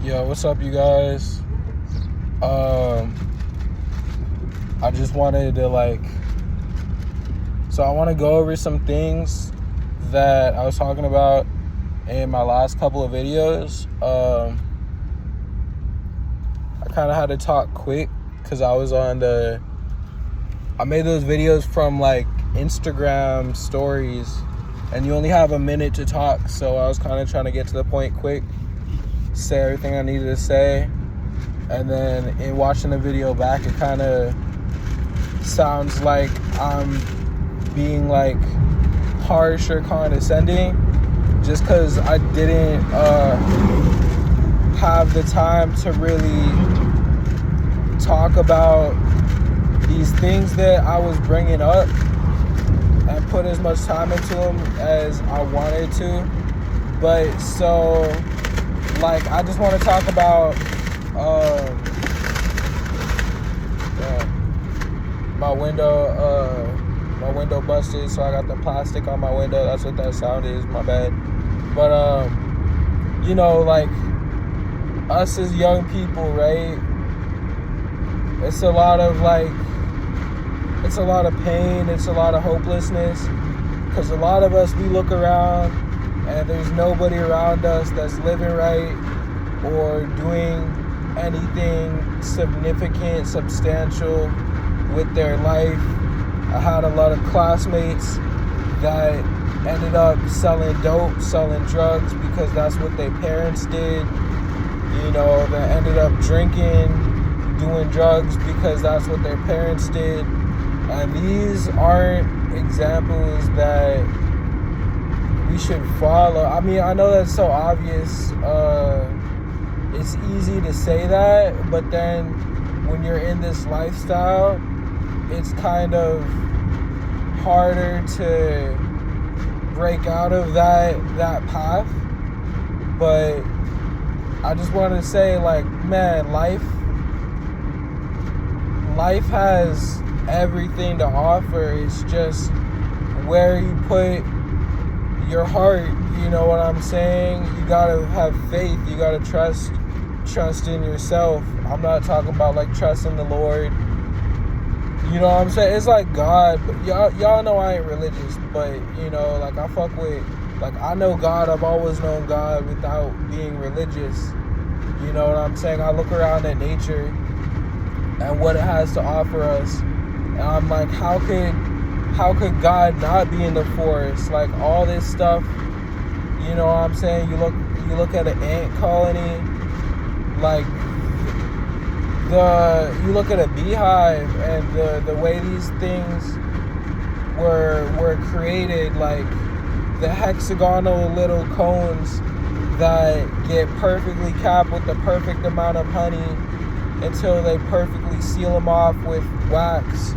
Yo, what's up, you guys? I just wanted to I want to go over some things that I was talking about in my last couple of videos. I kind of had to talk quick because I made those videos from Instagram stories, and you only have a minute to talk, so I was kind of trying to get to the point quick, say everything I needed to say. And then in watching the video back, it kind of sounds like I'm being harsh or condescending, just because I didn't have the time to really talk about these things that I was bringing up and put as much time into them as I wanted to. But so I just want to talk about my window busted, so I got the plastic on my window. That's what that sound is, my bad. But us as young people, right? It's a lot of pain, it's a lot of hopelessness, because a lot of us, we look around and there's nobody around us that's living right or doing anything significant, substantial with their life. I had a lot of classmates that ended up selling dope, selling drugs, because that's what their parents did. That ended up drinking, doing drugs because that's what their parents did. And these aren't examples that we should follow. I mean, I know that's so obvious. It's easy to say that, but then when you're in this lifestyle, it's kind of harder to break out of that path. But I just want to say, man, life has everything to offer. It's just where you put your heart. You know what I'm saying? You gotta have faith. You gotta trust in yourself. I'm not talking about trusting the Lord. You know what I'm saying? It's God, but y'all know I ain't religious, but I fuck with, I know God. I've always known God without being religious. You know what I'm saying? I look around at nature and what it has to offer us, and I'm how could God not be in the forest? All this stuff, you know what I'm saying? You look at an ant colony, you look at a beehive, and the way these things were created, the hexagonal little cones that get perfectly capped with the perfect amount of honey until they perfectly seal them off with wax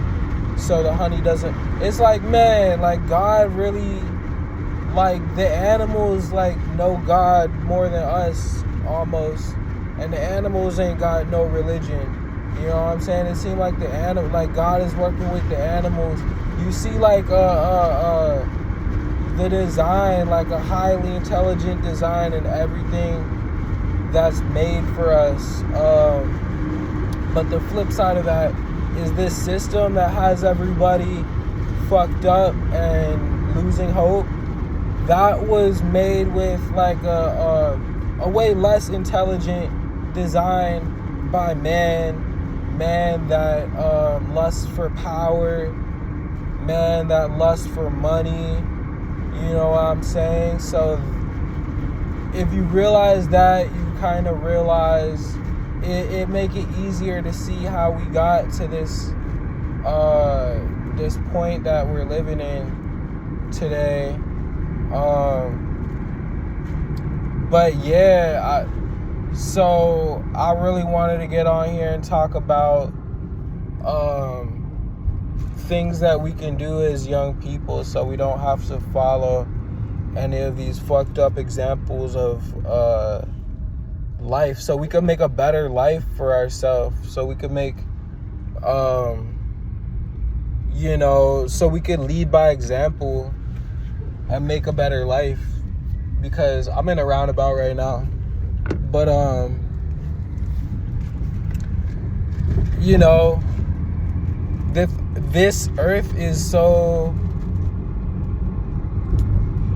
so the honey doesn't. It's man, God really, the animals know God more than us almost, and the animals ain't got no religion. You know what I'm saying? It seems the animal, God is working with the animals. You see the design, a highly intelligent design in everything that's made for us. But the flip side of that is this system that has everybody fucked up and losing hope. That was made with a way less intelligent design by man that lusts for power, man that lusts for money. You know what I'm saying? So if you realize that, you kind of realize it make it easier to see how we got to this point that we're living in today. But yeah, so I really wanted to get on here and talk about things that we can do as young people so we don't have to follow any of these fucked up examples of life, so we can make a better life for ourselves, so we can make so we can lead by example and make a better life. Because I'm in a roundabout right now, but you know, this earth is so,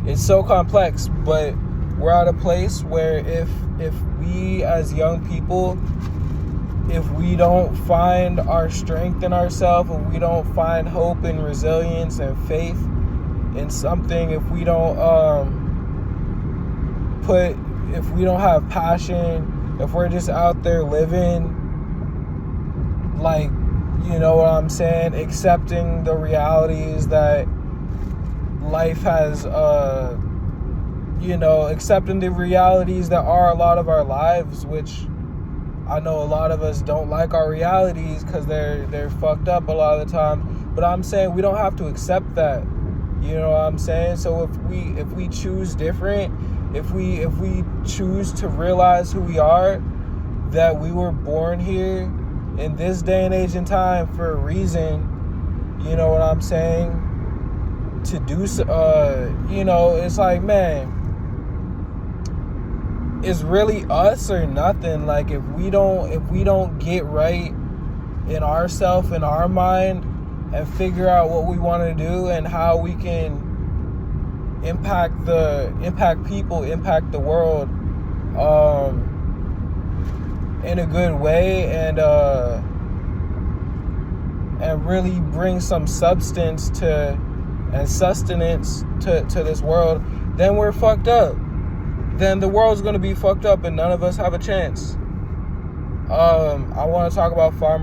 it's so complex, but we're at a place where if we as young people, if we don't find our strength in ourselves, if we don't find hope and resilience and faith in something, if we don't if we don't have passion, if we're just out there living, like, you know what I'm saying, accepting the realities that life has, you know, accepting the realities that are a lot of our lives, which I know a lot of us don't like our realities because they're fucked up a lot of the time. But I'm saying we don't have to accept that. You know what I'm saying? So if we choose different, if we choose to realize who we are, that we were born here in this day and age and time for a reason, you know what I'm saying? To do so, you know, it's like, man, it's really us or nothing. Like, if we don't get right in ourself, in our mind, and figure out what we want to do and how we can impact people, impact the world, in a good way, and really bring some substance to and sustenance to this world, then we're fucked up. Then the world's going to be fucked up and none of us have a chance. I want to talk about farmers